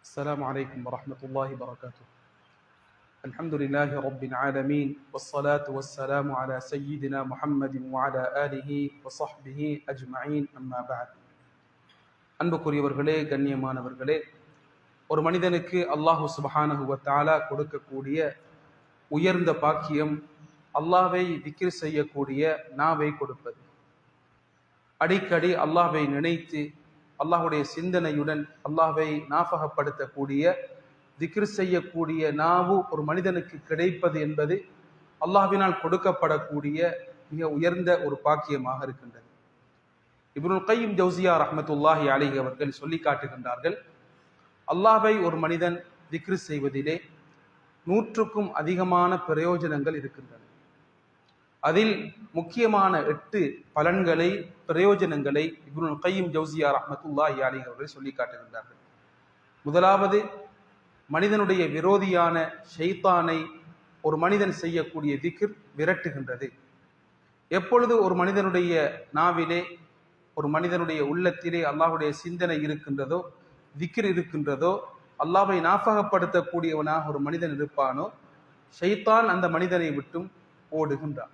السلام عليكم ورحمة الله وبركاته. الحمد لله رب العالمين والصلاة والسلام على سيدنا محمد وعلى آله وصحبه أجمعين أما بعد. அன்புக்குரியவர்களே, கண்ணியமானவர்களே, ஒரு மனிதனுக்கு அல்லாஹு சுப்ஹானஹு வ தஆலா கொடுக்கக்கூடிய உயர்ந்த பாக்கியம் அல்லாஹ்வை திக்ர் செய்யக்கூடிய நாவை கொடுப்பது. அடிக்கடி அல்லாஹ்வை நினைத்து அல்லாஹுடைய சிந்தனையுடன் அல்லாஹ்வை ஞாபகப்படுத்தக்கூடிய திக்ர் செய்யக்கூடிய நாவு ஒரு மனிதனுக்கு கிடைப்பது என்பது அல்லாஹ்வினால் கொடுக்கப்படக்கூடிய மிக உயர்ந்த ஒரு பாக்கியமாக இருக்கின்றது. இப்னுல் கய்யிம் ஜௌசியா ரஹ்மத்துல்லாஹி அலைஹி அவர்கள் சொல்லி காட்டுகின்றார்கள், அல்லாஹ்வை ஒரு மனிதன் திக்ர் செய்வதிலே 100க்கும் அதிகமான பிரயோஜனங்கள் இருக்கின்றன. அதில் முக்கியமான 8 பலன்களை, பிரயோஜனங்களை இப்னுல் கய்யிம் ஜௌசியா ரஹ்மத்துல்லாஹி அலைஹி அவர்கள் சொல்லி காட்டுகின்றார்கள். முதலாவது, மனிதனுடைய விரோதியான ஷைத்தானை ஒரு மனிதன் செய்யக்கூடிய திக்ர் விரட்டுகின்றது. எப்பொழுது ஒரு மனிதனுடைய நாவிலே, ஒரு மனிதனுடைய உள்ளத்திலே அல்லாஹ்வுடைய சிந்தனை இருக்கின்றதோ, திக்ர் இருக்கின்றதோ, அல்லாஹ்வை ஞாபகப்படுத்தக்கூடியவனாக ஒரு மனிதன் இருப்பானோ, ஷைத்தான் அந்த மனிதனை விட்டும் ஓடுகின்றான்.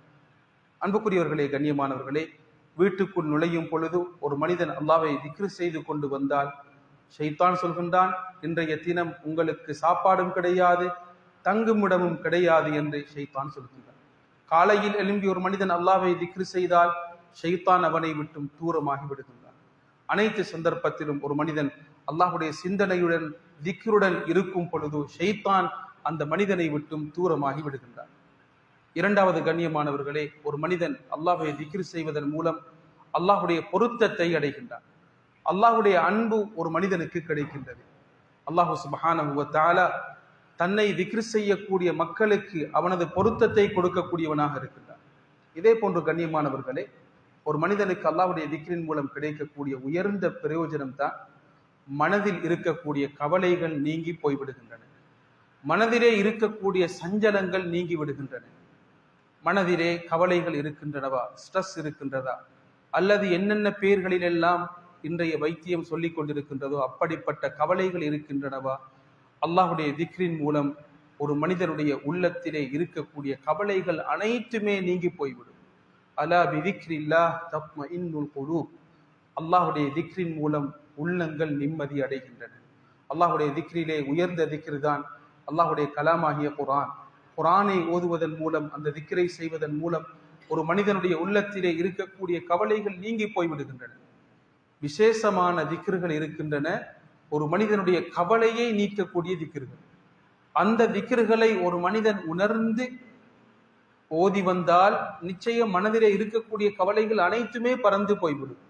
அன்புக்குரியவர்களே, கண்ணியமானவர்களே, வீட்டுக்குள் நுழையும் பொழுது ஒரு மனிதன் அல்லாஹ்வை திக்ர் செய்து கொண்டு வந்தால் ஷைத்தான் சொல்கின்றான், இன்றைய தினம் உங்களுக்கு சாப்பாடும் கிடையாது, தங்குமிடமும் கிடையாது என்று ஷைத்தான் சொல்கின்றான். காலையில் எழும்பி ஒரு மனிதன் அல்லாஹ்வை திக்ர் செய்தால் ஷைத்தான் அவனை விட்டும் தூரமாகி விடுகின்றான். அனைத்து சந்தர்ப்பத்திலும் ஒரு மனிதன் அல்லாஹ்வுடைய சிந்தனையுடன் திக்ருடன் இருக்கும் பொழுது ஷைத்தான் அந்த மனிதனை விட்டும் தூரமாகி விடுகின்றான். இரண்டாவது, கண்ணியமானவர்களே, ஒரு மனிதன் அல்லாஹ்வை திக்ர் செய்வதன் மூலம் அல்லாஹ்வுடைய பொருத்தத்தை அடைகின்றான். அல்லாஹ்வுடைய அன்பு ஒரு மனிதனுக்கு கிடைக்கின்றது. அல்லாஹ் சுப்ஹானஹு வ தஆலா தன்னை திக்ர் செய்யக்கூடிய மக்களுக்கு அவனது பொருத்தத்தை கொடுக்கக்கூடியவனாக இருக்கின்றான். இதே போன்று கண்ணியமானவர்களே, ஒரு மனிதனுக்கு அல்லாஹ்வுடைய திக்ரின் மூலம் கிடைக்கக்கூடிய உயர்ந்த பிரயோஜனம் தான் மனதில் இருக்கக்கூடிய கவலைகள் நீங்கி போய்விடுகின்றன. மனதிலே இருக்கக்கூடிய சஞ்சலங்கள் நீங்கி விடுகின்றன. மனதிலே கவலைகள் இருக்கின்றனவா, ஸ்ட்ரெஸ் இருக்கின்றதா, அல்லது என்னென்ன பெயர்களில் எல்லாம் இன்றைய வைத்தியம் சொல்லிக் கொண்டிருக்கின்றதோ அப்படிப்பட்ட கவலைகள் இருக்கின்றனவா, அல்லாஹ்வுடைய திக்ரின் மூலம் ஒரு மனிதனுடைய உள்ளத்திலே இருக்கக்கூடிய கவலைகள் அனைத்துமே நீங்கி போய்விடும். அலா பிதிக்ரில்லாஹ் தத்மஇன்னுல் குலூப். அல்லாஹ்வுடைய திக்ரின் மூலம் உள்ளங்கள் நிம்மதி அடைகின்றன. அல்லாஹ்வுடைய திக்ரிலே உயர்ந்த திக்ர் தான் அல்லாஹ்வுடைய கலாமாகிய குர்ஆன். குர்ஆனை ஓதுவதன் மூலம், அந்த திக்ரை செய்வதன் மூலம் ஒரு மனிதனுடைய உள்ளத்திலே இருக்கக்கூடிய கவலைகள் நீங்கி போய்விடுகின்றன. விசேஷமான திக்ர்கள் இருக்கின்றன, ஒரு மனிதனுடைய கவலையை நீக்கக்கூடிய திக்ர்கள். அந்த திக்ர்களை ஒரு மனிதன் உணர்ந்து ஓதி வந்தால் நிச்சயம் மனதிலே இருக்கக்கூடிய கவலைகள் அனைத்துமே பறந்து போய்விடும்.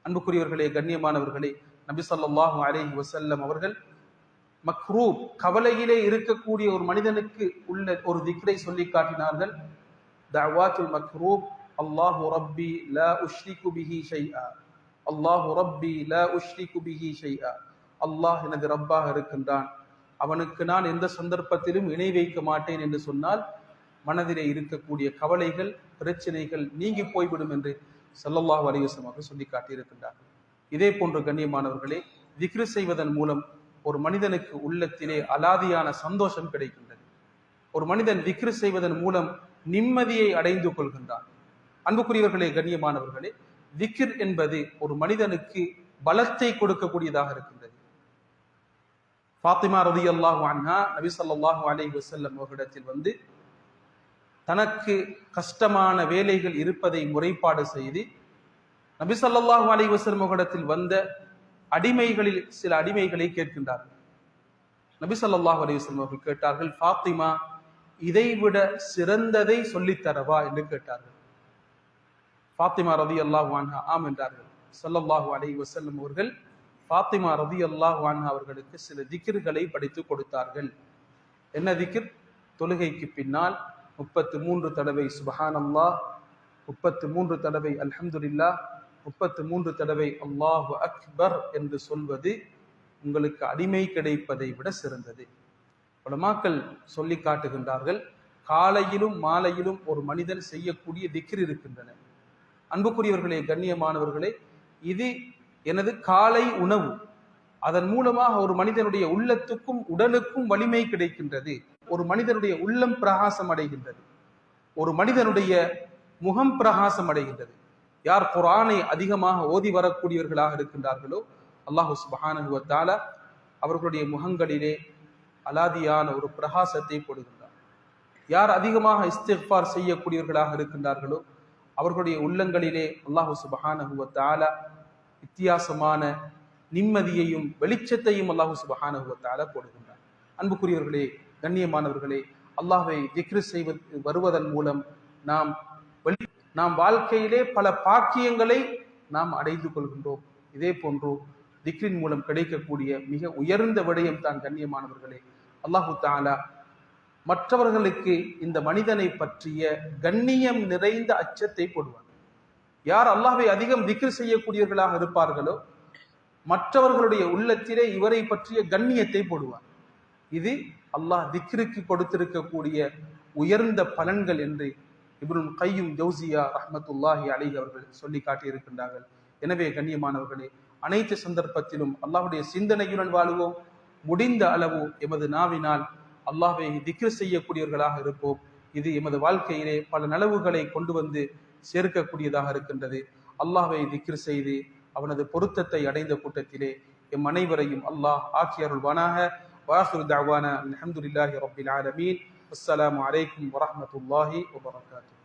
அன்புக்குரியவர்களே, கண்ணியமானவர்களே, நபி ஸல்லல்லாஹு அலைஹி வஸல்லம் அவர்கள் மக்ரூப், கவலையிலே இருக்கக்கூடிய ஒரு மனிதனுக்கு உள்ள ஒரு திக்ரை சொல்லி காட்டினார்கள். தஅவாத்துல் மக்ரூப், அல்லாஹு ரப்பி லா உஷ்ரிகு பிஹி ஷைஆ, அல்லாஹு ரப்பி லா உஷ்ரிகு பிஹி ஷைஆ. அல்லாஹ் எனது ரப்பாக இருக்கின்றான், அவனுக்கு நான் எந்த சந்தர்ப்பத்திலும் இணை வைக்க மாட்டேன் என்று சொன்னால் மனதிலே இருக்கக்கூடிய கவலைகள், பிரச்சனைகள் நீங்கி போய்விடும் என்று ஸல்லல்லாஹு அலைஹி வஸல்லம் அவர்கள் சொல்லி காட்டியிருக்கின்றார்கள். இதே போன்று கண்ணியமானவர்களே, திக்ர் செய்வதன் மூலம் ஒரு மனிதனுக்கு உள்ளத்திலே அலாதியான சந்தோஷம் கிடைக்கின்றது. ஒரு மனிதன் திக்ர் செய்வதன் மூலம் நிம்மதியை அடைந்து கொள்கின்றான். அன்புக்குரியவர்களே, கண்ணியமானவர்களே, திக்ர் என்பது ஒரு மனிதனுக்கு பலத்தை கொடுக்கக்கூடியதாக இருக்கின்றது. ஃபாத்திமா ரலியல்லாஹு அன்ஹா நபி ஸல்லல்லாஹு அலைஹி வஸல்லம் அவர்களிடத்தில் வந்து தனக்கு கஷ்டமான வேலைகள் இருப்பதை முறைப்பாடு செய்து நபி ஸல்லல்லாஹு அலைஹி வஸல்லம் அவர்களிடத்தில் வந்த அடிமைகளில் சில அடிமைகளை கேட்கின்றார்கள். நபி ஸல்லல்லாஹு அலைஹி வஸல்லம் அவர்கள் கேட்டார்கள், ஃபாத்திமா இதைவிட சிறந்ததை சொல்லித்தரவா என்று கேட்டார்கள். ஃபாத்திமா ரலியல்லாஹு அன்ஹா ஆம் என்றார்கள். ஸல்லல்லாஹு அலைஹி வஸல்லம் அவர்கள் ஃபாத்திமா ரலியல்லாஹு அன்ஹா அவர்களுக்கு சில திக்ர்களை படித்து கொடுத்தார்கள். என்ன திக்ர்? தொழுகைக்கு பின்னால் 33 தடவை சுப்ஹானல்லாஹ், 33 தடவை அல்ஹம்துலில்லாஹ், 33 தடவை அல்லாஹு அக்பர் என்று சொல்வது உங்களுக்கு அடிமை கிடைப்பதை விட சிறந்தது. உலமாக்கள் சொல்லி காட்டுகின்றார்கள், காலையிலும் மாலையிலும் ஒரு மனிதன் செய்யக்கூடிய திக்ர் இருக்கின்றன. அன்புக்குரியவர்களே, கண்ணியமானவர்களே, இது எனது காலை உணவு. அதன் மூலமாக ஒரு மனிதனுடைய உள்ளத்துக்கும் உடலுக்கும் வலிமை கிடைக்கின்றது. ஒரு மனிதனுடைய உள்ளம் பிரகாசம் அடைகின்றது. ஒரு மனிதனுடைய முகம் பிரகாசம் அடைகின்றது. யார் குர்ஆனை அதிகமாக ஓதி வரக்கூடியவர்களாக இருக்கின்றார்களோ அல்லாஹு சுப்ஹானஹு வ தஆலா அவர்களுடைய முகங்களிலே அலாதியான ஒரு பிரகாசத்தை போடுகின்றார். யார் அதிகமாக இஸ்திக்ஃபார் செய்யக்கூடியவர்களாக இருக்கின்றார்களோ அவர்களுடைய உள்ளங்களிலே அல்லாஹு சுப்ஹானஹு வ தஆலா வித்தியாசமான நிம்மதியையும் வெளிச்சத்தையும் அல்லாஹு சுப்ஹானஹு வ தஆலா போடுகின்றார். அன்புக்குரியவர்களே, கண்ணியமானவர்களே, அல்லாஹ்வை திக்ர் செய்வது வருவதன் மூலம் நாம் வாழ்க்கையிலே பல பாக்கியங்களை நாம் அடைந்து கொள்கின்றோம். இதே போன்று திக்ரின் மூலம் கிடைக்கக்கூடிய மிக உயர்ந்த விடயம் தான் கண்ணியமானவர்களே, அல்லாஹு தஆலா மற்றவர்களுக்கு இந்த மனிதனை பற்றிய கண்ணியம் நிறைந்த அச்சத்தை போடுவார். யார் அல்லாஹ்வை அதிகம் திக்ர் செய்யக்கூடியவர்களாக இருப்பார்களோ மற்றவர்களுடைய உள்ளத்திலே இவரை பற்றிய கண்ணியத்தை போடுவார். இது அல்லாஹ் திக்ருக்கு கொடுத்திருக்கக்கூடிய உயர்ந்த பலன்கள் என்று இப்னுல் கையும் ஜௌசியா ரஹ்மத்துல்லாஹி அலைஹி அவர்கள் சொல்லி காட்டியிருக்கின்றார்கள். எனவே கண்ணியமானவர்களே, அனைத்து சந்தர்ப்பத்திலும் அல்லாஹ்வுடைய சிந்தனையுடன் வாழுவோம். முடிந்த அளவு எமது நாவினால் அல்லாஹ்வை திக்ர் செய்யக்கூடியவர்களாக இருப்போம். இது எமது வாழ்க்கையிலே பல நலவுகளை கொண்டு வந்து சேர்க்கக்கூடியதாக இருக்கின்றது. அல்லாஹ்வை திக்ர் செய்து அவனது பொருத்தத்தை அடைந்த கூட்டத்திலே எம் அனைவரையும் அல்லாஹ் ஆக்கி அருள்வானாக. வாஹிரு தஅவானா அல்ஹம்துலில்லாஹி ரப்பில் ஆலமீன். அஸ்ஸலாமு அலைக்கும் வரஹ்மத்துல்லாஹி வபரகாத்துஹு.